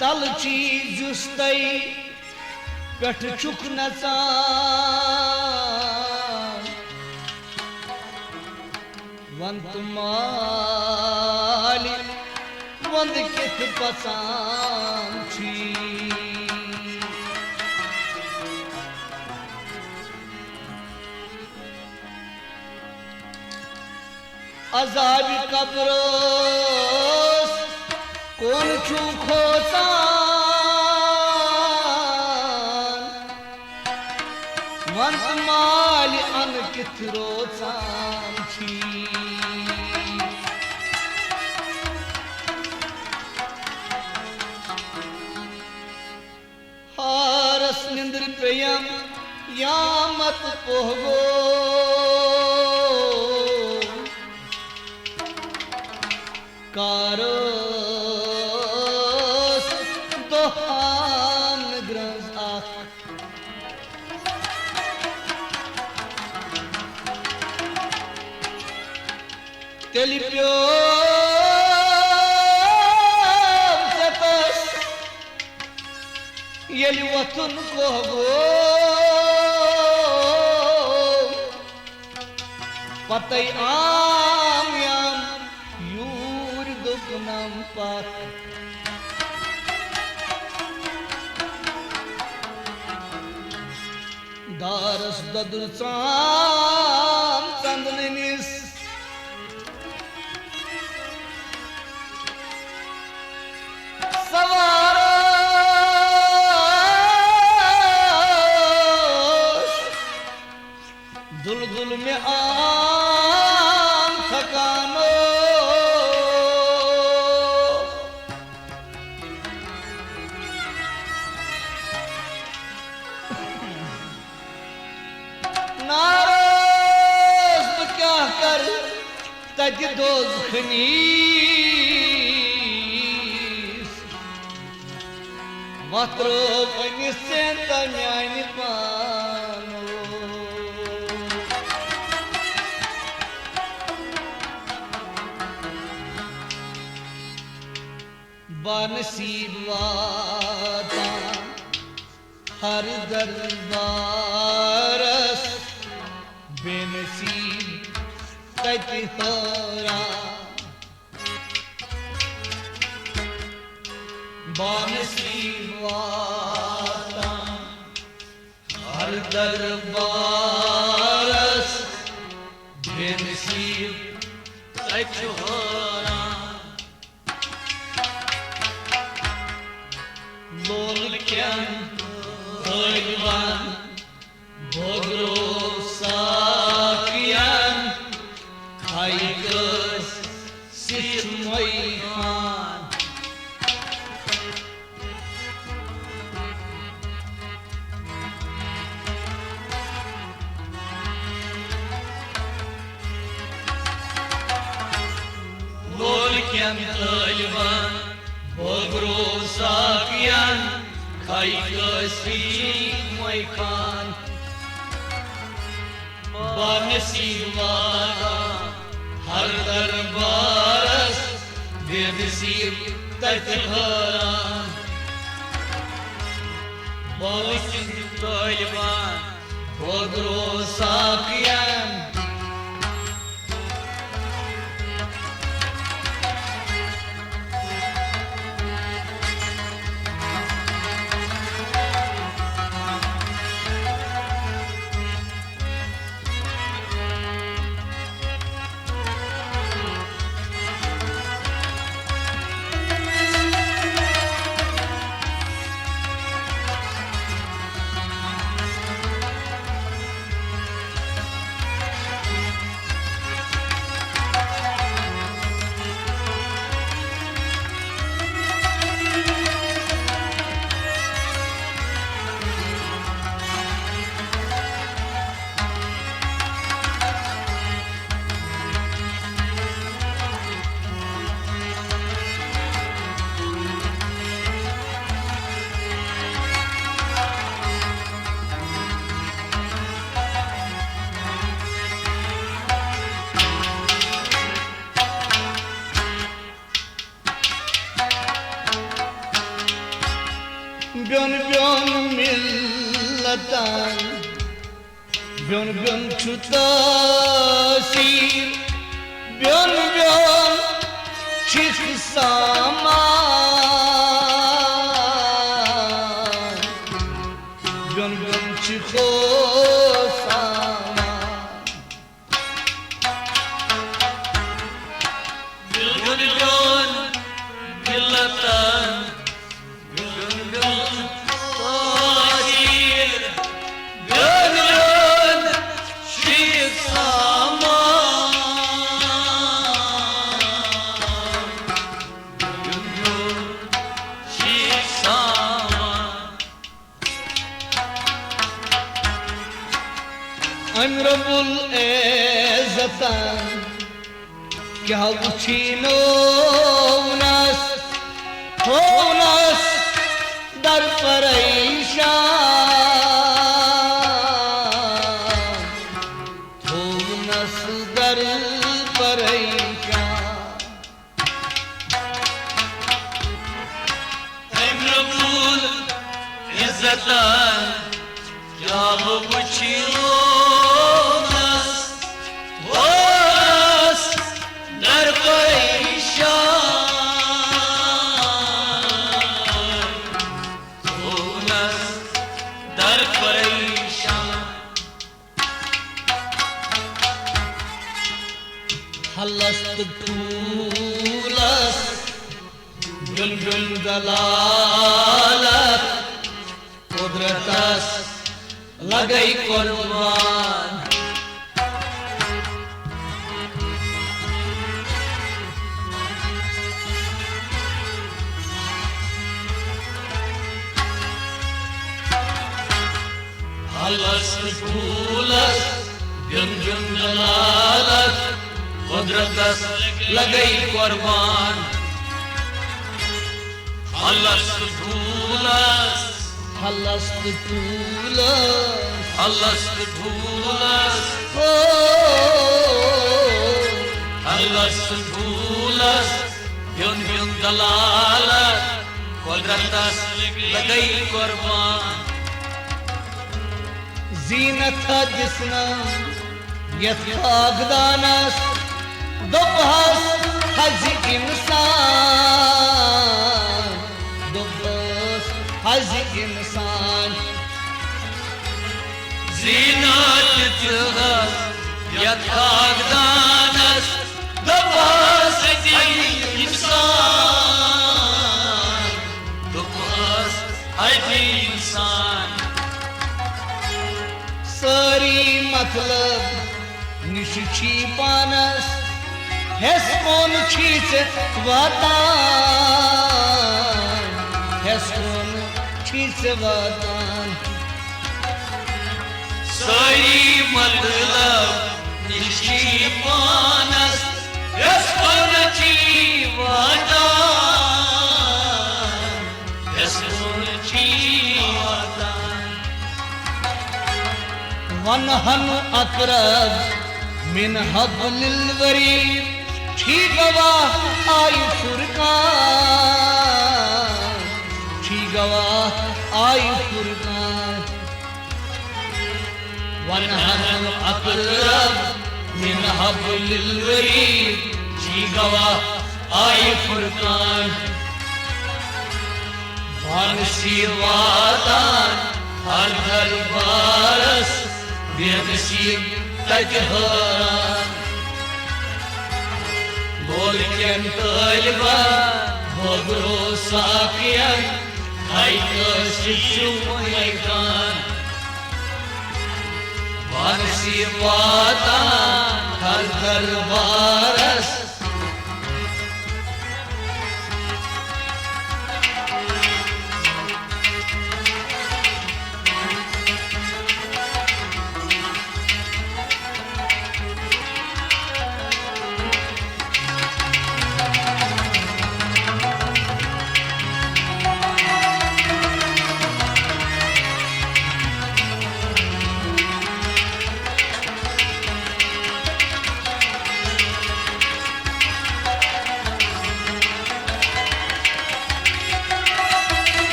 तल चीज तई पेठ चुक नचान वंत माली वंद कित पसान छी अजाबी कब्रोस कौन छू खोसान वंत माली अन कित रोचान छी हारस निंद्र पेयम यामत पोहगो कारोस दोहान ग्रंज आख तेली प्यो सतस येली वतन को गो पतई आम याम दुखनम पात दारस ददुल चाम चंदनिस सवारस दुल दुल में आम थकानो तज दोज़खनीस वत्रो पनिसे तम्यानि पानो बनसीब वाता हर दरबारस बेनसीब तति होरा बनसीब वाता हर दरबारस बेनसीब तति होरा लोल क्यान भगवान भोगरो साकियान खाइगस सिचमय खान लोल क्यान भगवान भोगरो साकियान खाइगस सिचमय खान बनसीब वाला हर दरबारस बेनसीब तति होरा बहुत पहलवान भोगरो साकियान millatan Byon byon çu tasir Byon byon çık saman Byon byon çık saman Byon byon millatan Byon byon tasir Byon byon çık saman Byon byon çık saman Anrabul ezatan Kya uchino nas Honas dar pareishan Honas dar pareishan Emrabul izzatan Yahu uçironas Honas dar pareishan Honas dar pareishan Halast tulas Gül gül dalalat Kudratas Lagai kurban Halas pulas Gün gün dalalat Kudratas lagai kurban Halas pulas Halast tulas Halas pulas Halas pulas Gün gün dalalat Kudratas lagai kurban Zinat jisnam Yathagdanas Dobhas hazi insan Dobhas hazi insan Zinat tığas Yathagdanas Dobhas insan Dobhas insan Sari matlab Nishchi panas Heskon chich vatan Heskon chich vatan Sari matlab Nishchi panas Heskon chich vatan Heskon chich vatan Vanhan akrab min hablil warid Chigawa ay furkan Chigawa ay furkan Vanhan akrab min hablil warid Chigawa ay furkan Vansi vatan har har baras Bedesim tajharan Bolken talba Bogro sakiyan Hayka sishu maidan Vansi vatan har har baras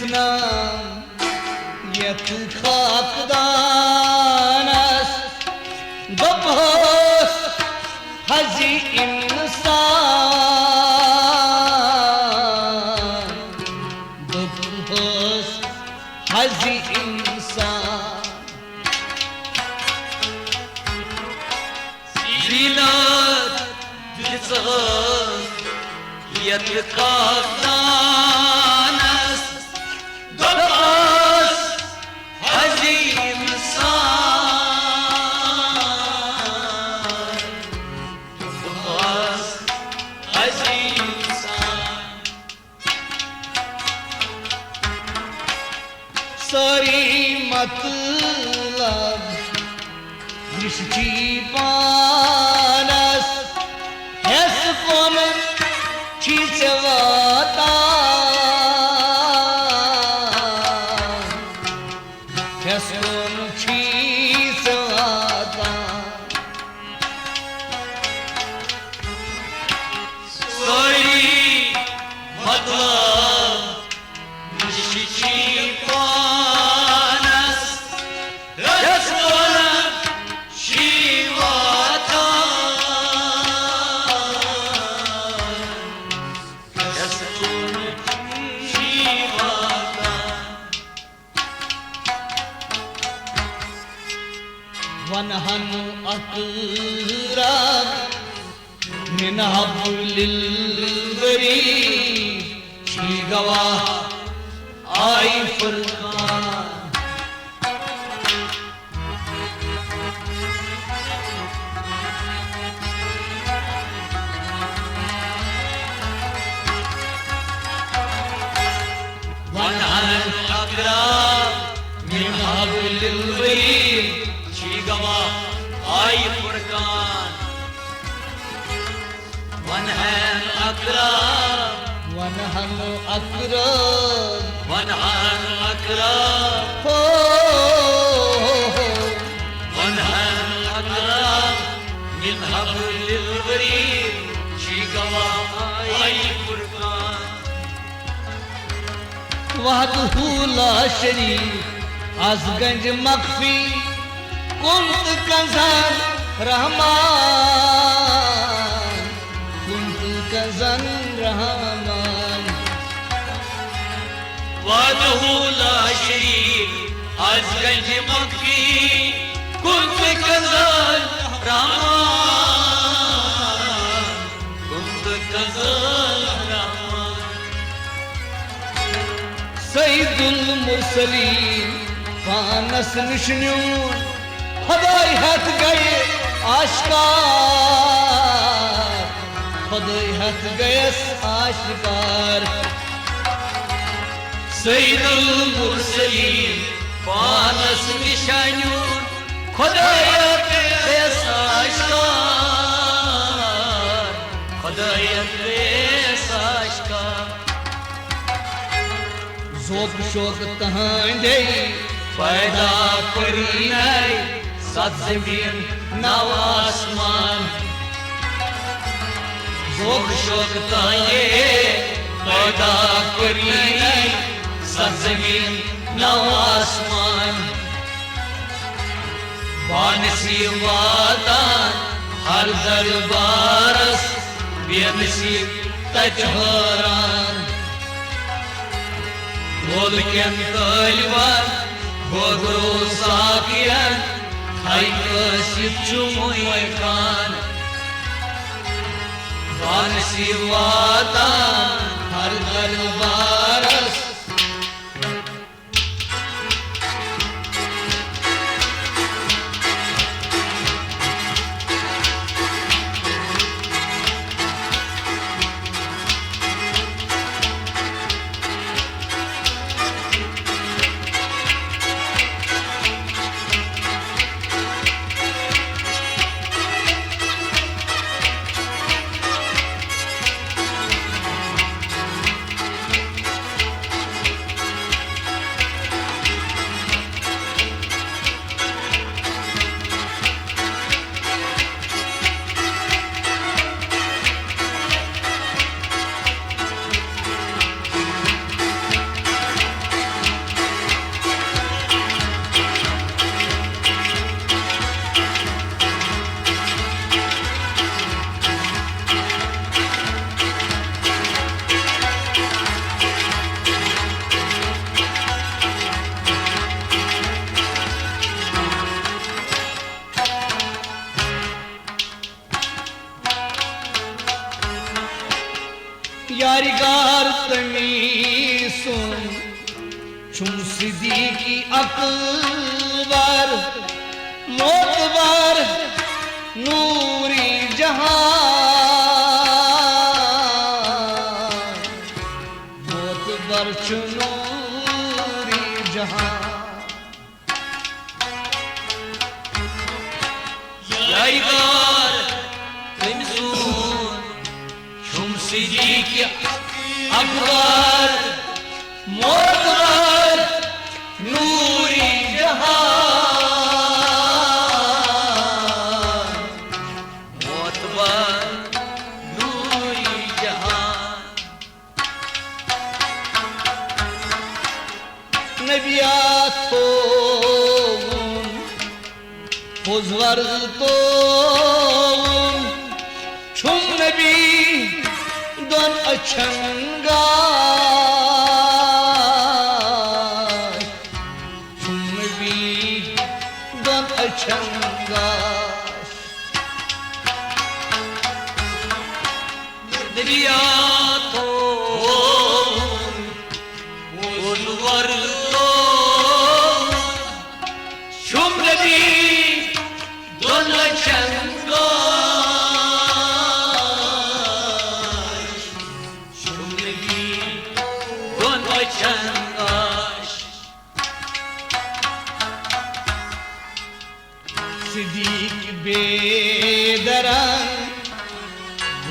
नाम यथ खाकदानस दोपहस हजी इंसान दोपहस हजी इंसान जीनत दिसस यत खाकदानस दोपहस हजी इंसान दोपहस हजी इंसान सारी मतलब दृष्टि पानस यस कोन चीचवाता यस कोन चीचवाता सोई मतलब निशिची पानस यस्वन शिवाता यस्वन शिवाता वनहन अकराब min hablil gharib shi gawah ay furqan वनहन अकराब min hablil gharib shi gawah ay furqan वनहन अकराब वनहन अकराब वनहन अकराब हो वनहन अकराब min hablil gharib shi gawah ay furqan वहदहु ला शरीक अज़गंज मख्फी कुंत कंज़न रहमान कुंत कंज़न रहमान वहदहु ला शरीक अज़गंज मख्फी कुंत कंज़न रहमान कुंत कंज़न रहमान सईदुल मुरसलीन फानस निशन्यून खुदाई हथ गए आश्कार खुदाई हथ गए आश्कार सईदुल मुरसलीन फानस निशान्यून खुदायत गयस आश्कार खुदायत गयस आश्कार जोक शोक तहांदे पैदा करी नई सत ज़मीन नव आसमान जोक शोक ताये पैदा करी नई सत ज़मीन नव आसमान बानसीब वातान हर दरबारस बेनसीब तजहरान बोल के तलवार गोगरो साकियन हाय कसिब चुमोय कान बानसीब वातान हर दरबारस छुम सिद्दीकी अकबर मोतबर नूरी जहां मोतबर छु नूरी जहां याइगार कमसून छुम सिद्दीकी अकबर मोतबर नूरी जहां मोतबर नूरी जहां नबिया तो पुजवर तो छुम नबी दोन अछंगा छुम नबी दोन अछंगा दरिया तो पुजवर तो छुम नबी दोन अछंगा छुम नबी दोन अछंगा सिद्दीक बेदरंग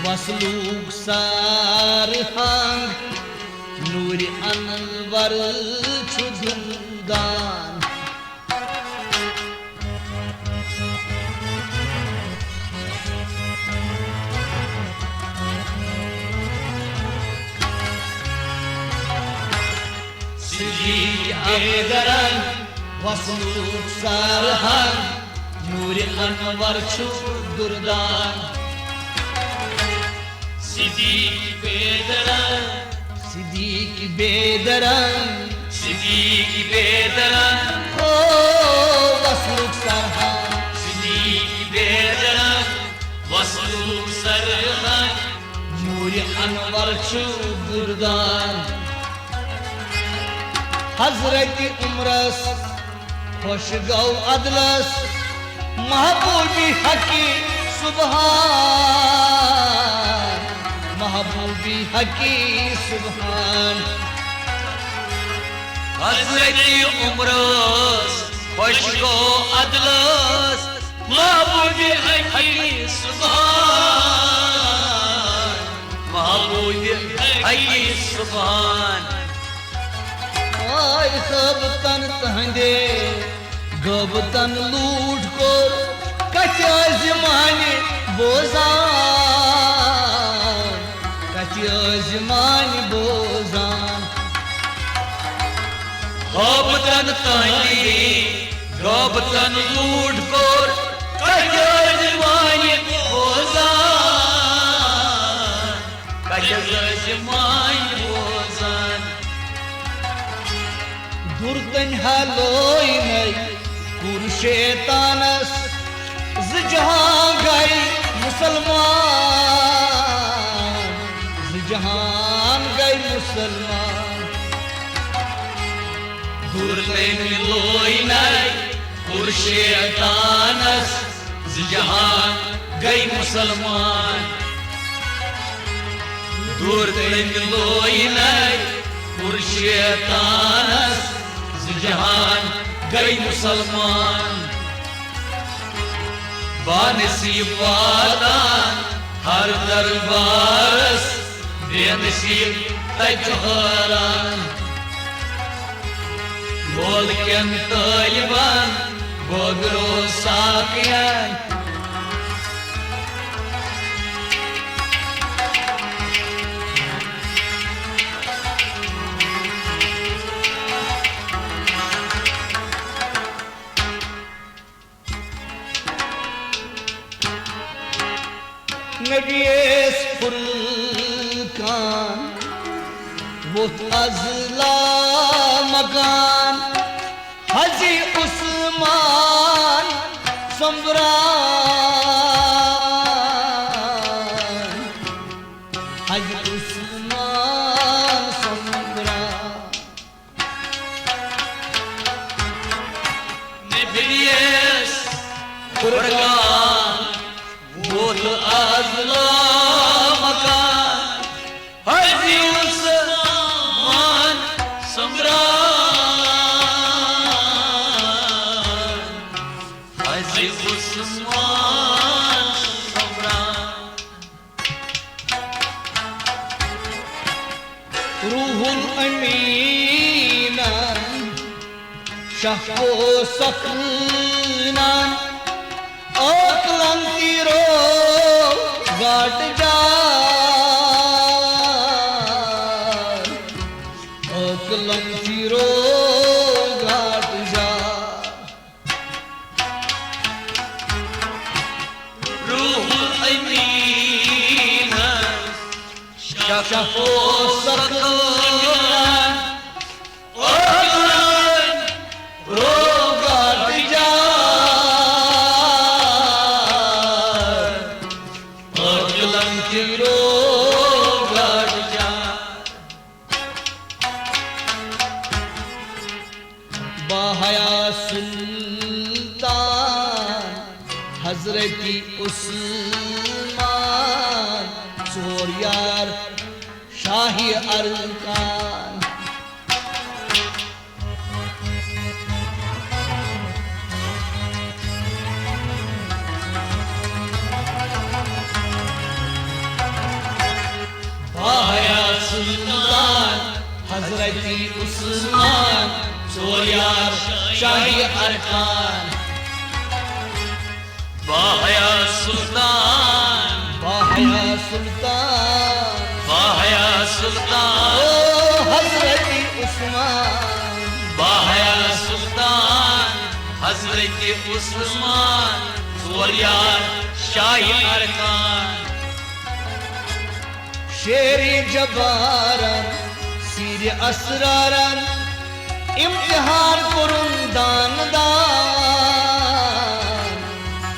मसलूक सारहंग नूर अनवर छु दुर्दान सिद्दीक बेदरंग मसलूक सारहंग नूर अनवर छु दुर्दान सिद्दीक बेदरंग सिद्दीक बेदरंग सिद्दीक बेदरंग ओ मसलूक सारहंग सिद्दीक बेदरंग वसलूक सरहंग नूर अनवर छु दुर्दान हजरत उमरस खुश गौ अदलस महबूबी हकी सुबहान महबूबी हकी सुबहान हजरत उमरस खुश गो अदलस महबूबी हकी सुभान महबूबी हकी सुभान आय सब तन तहंदे गब तन लूट को कत्या जमाने बोजान कत्या जमाने बोजान गोबतन तानी गोबतन लूट कोर कजमानी बोजान कजमानी बोजान दुर्दन हलोई नई कुर शैतानस जहां गई मुसलमान जहान गई मुसलमान दुर्दन लोई नई कुर शैतानस जहान गई मुसलमान दुर्दन लोई नई कुर शैतानस जहान गई मुसलमान बानसीब वादान हर दरबारस बेनसीब तजहरान बोल के तालिबान बोगरो साकियान नबीस फुरकान वो अजला मकान हजी उस्मान सम्रान हजी उस्मान सम्रान फुरकान वोत आज़ला मकान हज़ी उस्मान सम्रान हज़ी उस्मान सम्रान रूहुल अमीन शफ़ो सकीना अक़लन तीरो घाट जा अक़लन तीरो घाट जा रूहुल अमीन शफ़ो सकीना बाहया सुल्तान हजरती उस्मान चोरियार शाही अरकान बाहया सुल्तान हजरती उस्मान चोरियार शाही अरकान बाहया सुल्तान बाहया सुल्तान बाहया सुल्तान ओ हजरती उस्मान बाहया सुल्तान हजरत उस्मान चोरियार शाही अरकान शेरी जबारन सीर असरारन इम्तिहान कुरुन दान दान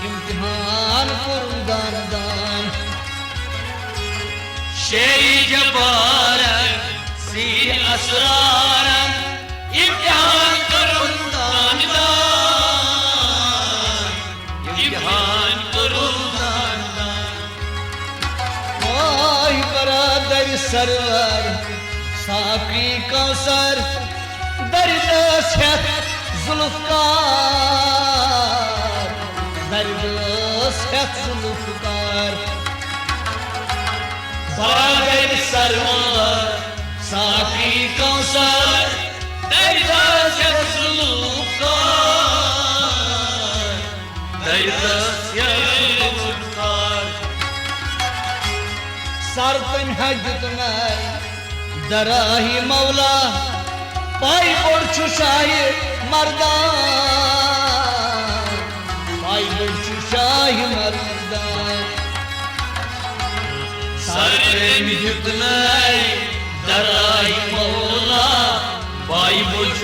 इम्तिहान कुरुन दान दान शेरी जबारन सीर असरारन इम्तिहान करुन दान दान इम्तिहान करुन दान दान वाह बरादर सरवर साकी कौसर दर्द से जुल्फकार दर्द से जुल्फकार बरादर सरवर साकी कौसर दर्द से जुल्फकार दर्द से जुल्फकार सरतन हजत में दराही मौला पाई बोड़ छुशाही मर्दान पाई बोड़ छुशाही मर्दान सरतन हजत दराई मौला पाई बुझ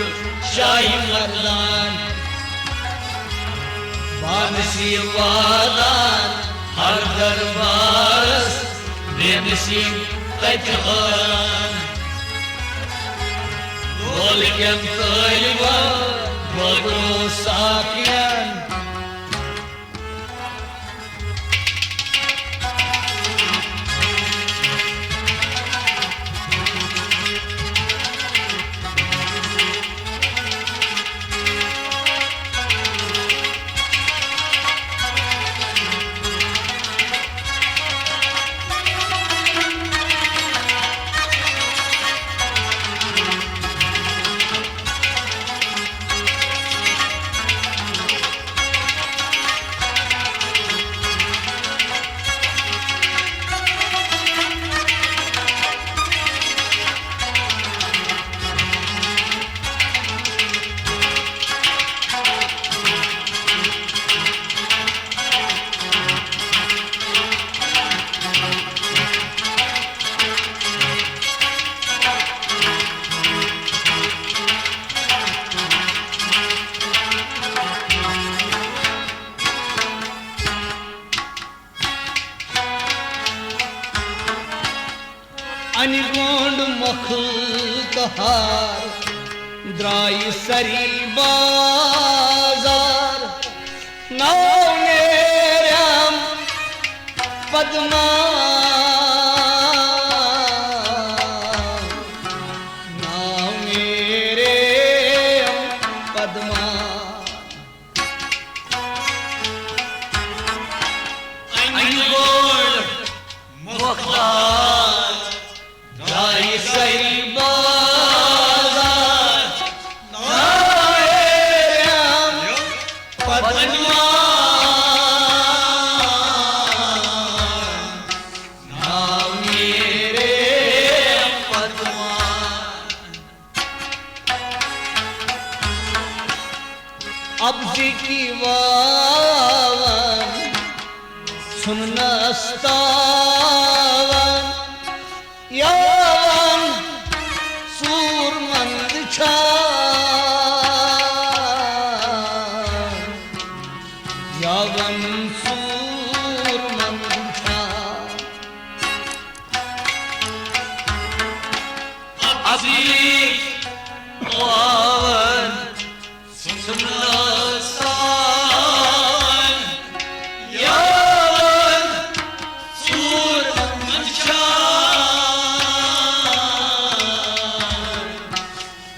शाही मर्दान बानसी वादान हर दरबारस बेनसीब तजहान बोल के तलवा बगरो साकियन अनगोंड मखलतहार द्राई सरी बाजार नाव नेर्याम पद्मा नाव नेर्याम पद्मा अंगोड़ मुख्तार जाई सही बाजार नाव पद्मा नाव मेरे पद्मा अब्जी की वावन सुनना अस्तावन यावन सूरमंद छान यावन सूरमंद छान अजीज वावन सुनना सान यावन सूर मंशान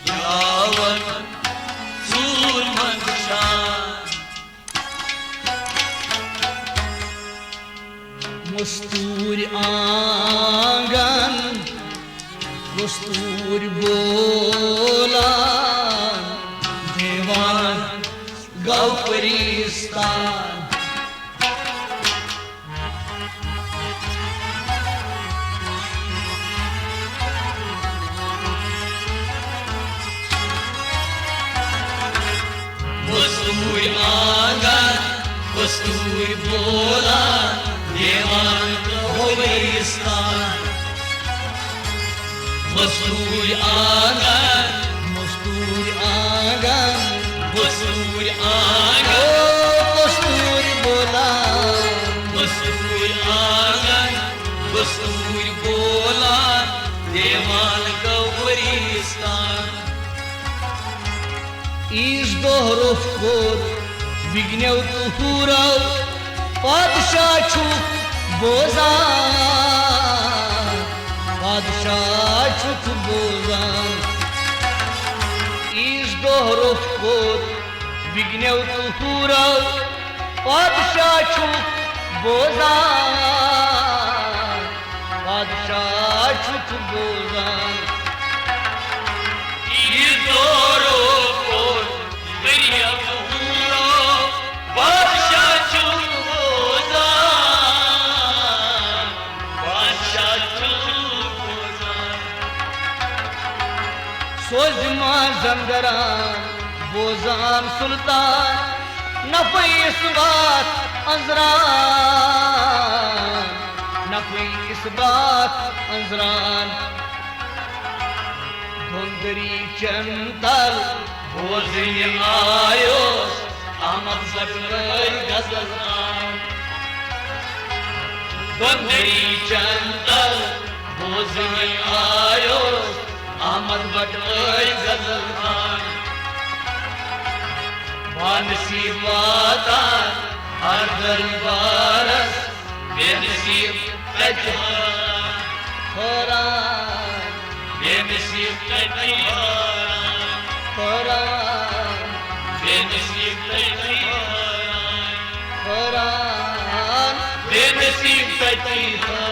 यावन सूर मंशान मस्तूर आंगन मस्तूर बोला देवान गौपरिस्तान मस्तूर आंगन मस्तूर बोला देवान गौपरिस्तान मस्तूर आंगन मस्तूर आंगन मस्तूर आंगन मस्तूर बोला मस्तूर आंगन मस्तूर बोला देवान गौपरिस्तान ईज दोहरो खोर विघ्नेव तुहुराव पादशाह छुक बोजान पादशाह छुक बोजान ईज दोहरो खोर विघ्नेव तुहुराव पादशाह छुक बोजान पादशाह छुक बोजान दोरो कोर मेरी अबूरो बादशाह चुबोजान बादशाह चुबोजान सोजमा जंगरान बोजान सुल्तान नफई इसबात अंजरान नफई इसबात अंजरान धुंदरी चंदल बोझिन आयोस अहमद बटवर गजलान बंदरी चंदल बोझिन आयोस अहमद बटवर गजलान बानसीब वातान हर दरबारस बेनसीब तजहान खुरान बेनसीब तजहान खुरान बेनसीब तजहान खुरान बेनसीब तजहान